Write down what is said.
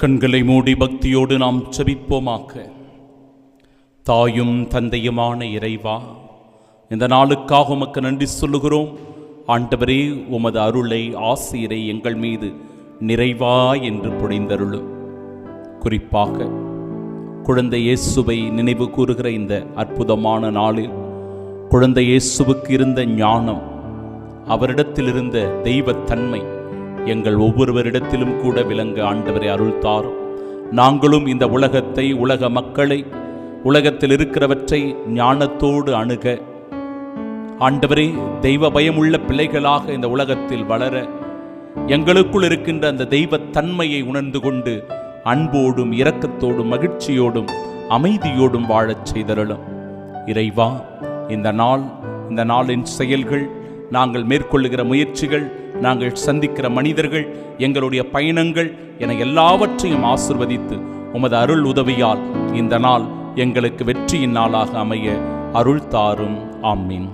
கண்களை மூடி பக்தியோடு நாம் ஜெபிப்போமாக. தாயும் தந்தையுமான இறைவா, இந்த நாளுக்காக உமக்கு நன்றி சொல்லுகிறோம். ஆண்டவரே, உமது அருளை ஆசீரை எங்கள் மீது நிறைவா என்று பொழிந்தருளும். குறிப்பாக குழந்தை இயேசுவை நினைவு கூறுகிற இந்த அற்புதமான நாளில் குழந்தை இயேசுவுக்கு இருந்த ஞானம், அவரிடத்தில் இருந்த தெய்வத்தன்மை எங்கள் ஒவ்வொருவரிடத்திலும் கூட விளங்க ஆண்டவரை அருள் தாரும். நாங்களும் இந்த உலகத்தை, உலக மக்களை, உலகத்தில் இருக்கிறவற்றை ஞானத்தோடு அணுக, ஆண்டவரே, தெய்வ பயமுள்ள பிள்ளைகளாக இந்த உலகத்தில் வளர, எங்களுக்குள் இருக்கின்ற அந்த தெய்வத்தன்மையை உணர்ந்து கொண்டு அன்போடும் இரக்கத்தோடும் மகிழ்ச்சியோடும் அமைதியோடும் வாழச் செய்தருளும். இறைவா, இந்த நாளின் செயல்கள், நாங்கள் மேற்கொள்ளுகிற முயற்சிகள், நாங்கள் சந்திக்கிற மனிதர்கள், எங்களுடைய பயணங்கள் என எல்லாவற்றையும் ஆசிர்வதித்து உமது அருள் உதவியால் இந்த நாள் எங்களுக்கு வெற்றியின் நாளாக அமைய அருள் தாரும். ஆமீன்.